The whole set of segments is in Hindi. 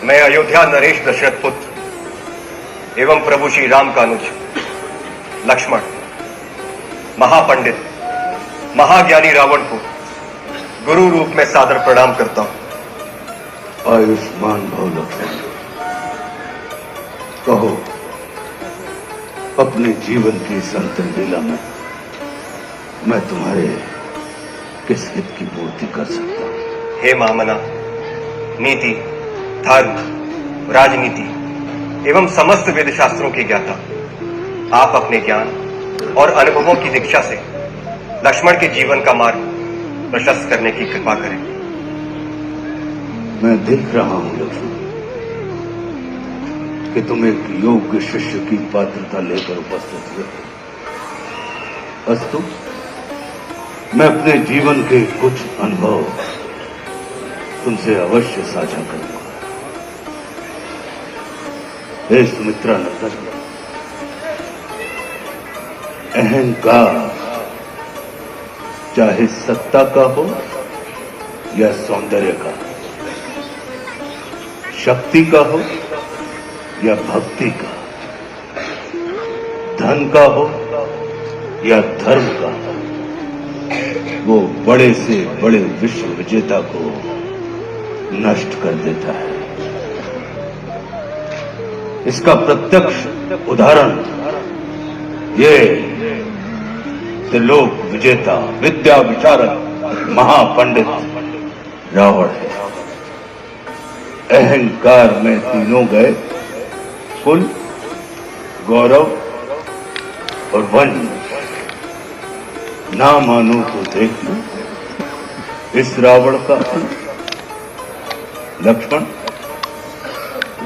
मैं अयोध्या नरेश दशरथ पुत्र एवं प्रभु श्री राम का अनुज लक्ष्मण महापंडित महाज्ञानी रावण को गुरु रूप में सादर प्रणाम करता हूं। आयुष्मान भव लक्ष्मण। कहो, अपने जीवन की इस अंतिम लीला में मैं तुम्हारे किस हित की पूर्ति कर सकता हूं? हे महामना, नीति, धर्म, राजनीति एवं समस्त वेद शास्त्रों के ज्ञाता, आप अपने ज्ञान और अनुभवों की दीक्षा से लक्ष्मण के जीवन का मार्ग प्रशस्त करने की कृपा करें। मैं देख रहा हूं लक्ष्मण कि तुम एक योग्य शिष्य की पात्रता लेकर उपस्थित हुए। अस्तु, मैं अपने जीवन के कुछ अनुभव तुमसे अवश्य साझा करूंगा। हे सुमित्रा नंदन, अहंकार चाहे सत्ता का हो या सौंदर्य का, शक्ति का हो या भक्ति का, धन का हो या धर्म का, वो बड़े से बड़े विश्व विजेता को नष्ट कर देता है। इसका प्रत्यक्ष उदाहरण ये त्रिलोक विजेता विद्या विशारद महापंडित रावण है। अहंकार में तीनों गए, कुल, गौरव और वंश। ना मानो तो देख लो इस रावण का अंत। लक्ष्मण,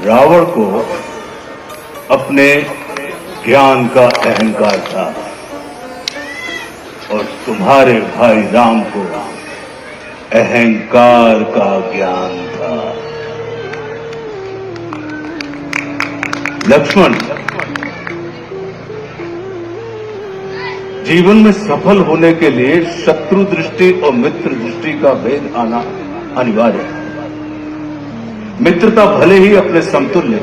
रावण को अपने ज्ञान का अहंकार था और तुम्हारे भाई राम को अहंकार का ज्ञान था। लक्ष्मण, जीवन में सफल होने के लिए शत्रु दृष्टि और मित्र दृष्टि का भेद आना अनिवार्य है। मित्रता भले ही अपने समतुल्य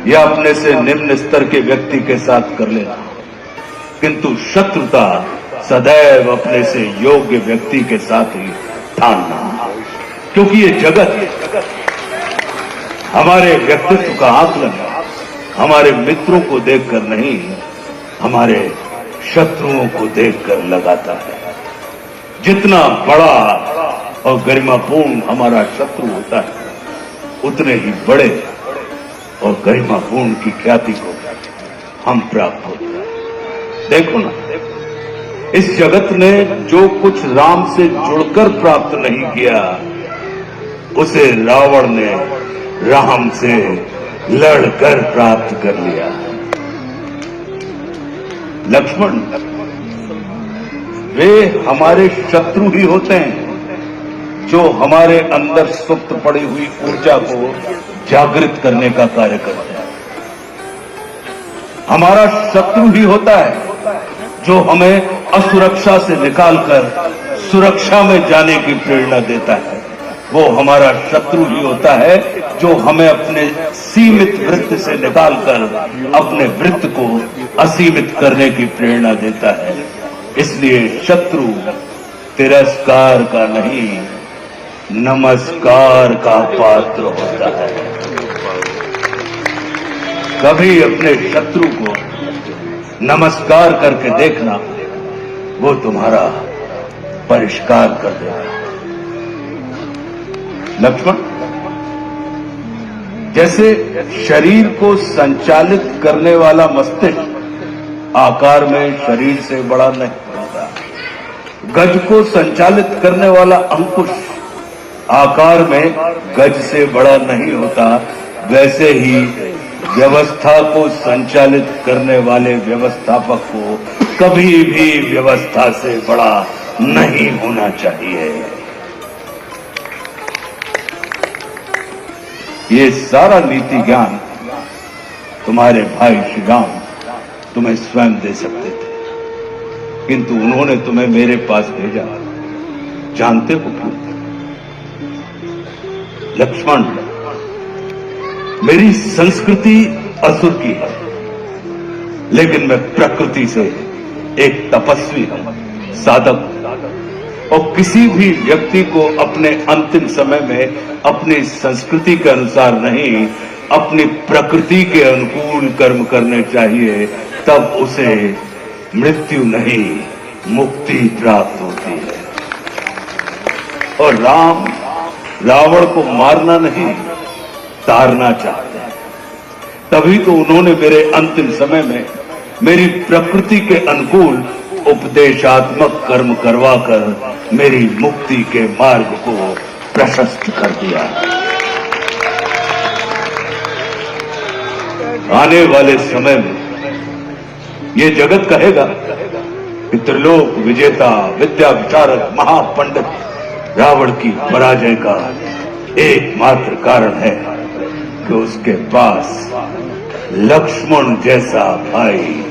या अपने से निम्न स्तर के व्यक्ति के साथ कर लेना, किंतु शत्रुता सदैव अपने से योग्य व्यक्ति के साथ ही ठानना, क्योंकि ये जगत हमारे व्यक्तित्व का आकलन हमारे मित्रों को देखकर नहीं, हमारे शत्रुओं को देखकर लगाता है। जितना बड़ा और गरिमापूर्ण हमारा शत्रु होता है, उतने ही बड़े और गरिमापूर्ण की ख्याति को हम प्राप्त होते हैं। देखो ना, इस जगत ने जो कुछ राम से जुड़कर प्राप्त नहीं किया, उसे रावण ने राम से लड़कर प्राप्त कर लिया। लक्ष्मण, वे हमारे शत्रु ही होते हैं जो हमारे अंदर सुप्त पड़ी हुई ऊर्जा को जागृत करने का कार्य करते हैं। हमारा शत्रु ही होता है जो हमें असुरक्षा से निकालकर सुरक्षा में जाने की प्रेरणा देता है। वो हमारा शत्रु ही होता है जो हमें अपने सीमित वृत्त से निकालकर अपने वृत्त को असीमित करने की प्रेरणा देता है। इसलिए शत्रु तिरस्कार का नहीं, नमस्कार का पात्र होता है। कभी अपने शत्रु को नमस्कार करके देखना, वो तुम्हारा परिष्कार कर देगा। लक्ष्मण, जैसे शरीर को संचालित करने वाला मस्तिष्क आकार में शरीर से बड़ा नहीं होता, गज को संचालित करने वाला अंकुश आकार में गज से बड़ा नहीं होता, वैसे ही व्यवस्था को संचालित करने वाले व्यवस्थापक को कभी भी व्यवस्था से बड़ा नहीं होना चाहिए। ये सारा नीति ज्ञान तुम्हारे भाई श्री राम तुम्हें स्वयं दे सकते थे, किंतु उन्होंने तुम्हें मेरे पास भेजा। जानते हो क्यों? लक्ष्मण, मेरी संस्कृति असुर की है, लेकिन मैं प्रकृति से एक तपस्वी हूं, साधक। और किसी भी व्यक्ति को अपने अंतिम समय में अपनी संस्कृति के अनुसार नहीं, अपनी प्रकृति के अनुकूल कर्म करने चाहिए, तब उसे मृत्यु नहीं, मुक्ति प्राप्त होती है। और राम रावण को मारना नहीं, तारना चाहते हैं। तभी तो उन्होंने मेरे अंतिम समय में मेरी प्रकृति के अनुकूल उपदेशात्मक कर्म करवाकर मेरी मुक्ति के मार्ग को प्रशस्त कर दिया। आने वाले समय में ये जगत कहेगा कि त्रिलोक विजेता, विद्या विशारद, महापंडित रावण की पराजय का एकमात्र कारण है कि उसके पास लक्ष्मण जैसा भाई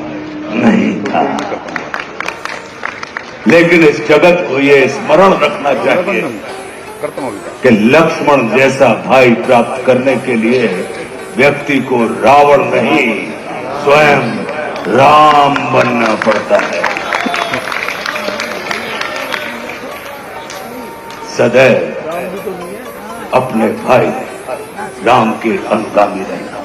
नहीं था। लेकिन इस जगत को यह स्मरण रखना चाहिए कि लक्ष्मण जैसा भाई प्राप्त करने के लिए व्यक्ति को रावण नहीं, स्वयं राम बनना पड़ता है। सदैव अपने भाई राम के अनुगामी रहना।